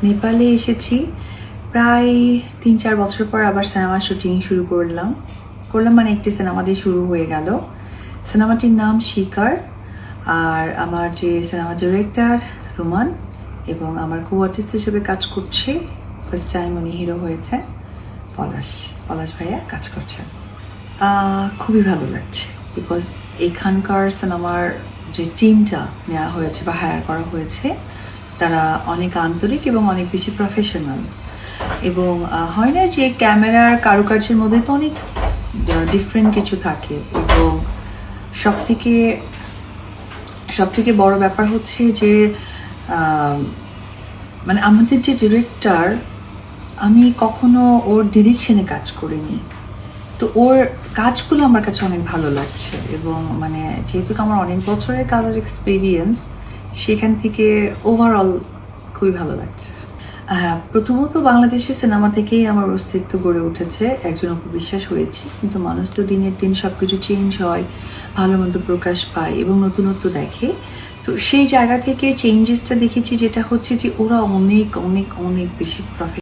নেপালে এসেছি প্রায় 3-4 বছর পর আবার সিনেমার শুটিং শুরু করলাম মানে একটি সিনেমা দিয়ে শুরু হয়ে গেল। সিনেমাটির নাম শিকার। আর আমার যে সিনেমা ডিরেক্টর রোমান এবং আমার কো আর্টিস্ট হিসেবে কাজ করছে, ফার্স্ট টাইম উনি হিরো হয়েছে, পলাশ ভাইয়া কাজ করছেন। খুবই ভালো লাগছে বিকজ এখানকার সিনেমার যে টিমটা নেওয়া হয়েছে বা হায়ার করা হয়েছে তারা অনেক আন্তরিক এবং অনেক বেশি প্রফেশনাল। এবং হয় না যে ক্যামেরার কারুকার্যের মধ্যে তো অনেক ডিফারেন্ট কিছু থাকে। এবং সব থেকে বড় ব্যাপার হচ্ছে যে মানে আমাদের যে ডিরেক্টর, আমি কখনো ওর ডিরেকশনে কাজ করিনি, তো ওর কাজগুলো আমার কাছে অনেক ভালো লাগছে। এবং মানে যেহেতু আমার অনেক বছরের কাজের এক্সপিরিয়েন্স, সেখান থেকে ওভারঅল খুবই ভালো লাগছে। প্রথমত বাংলাদেশের সিনেমা থেকেই আমার অস্তিত্ব গড়ে উঠেছে, একজন অপবিশ্বাস হয়েছি। কিন্তু মানুষ তো দিনের দিন সব কিছু চেঞ্জ হয়, ভালো মন্দ প্রকাশ পায় এবং নতুনত্ব দেখে। তো সেই জায়গা থেকে চেঞ্জেসটা দেখেছি, যেটা হচ্ছে যে ওরা অনেক অনেক অনেক বেশি প্রফিট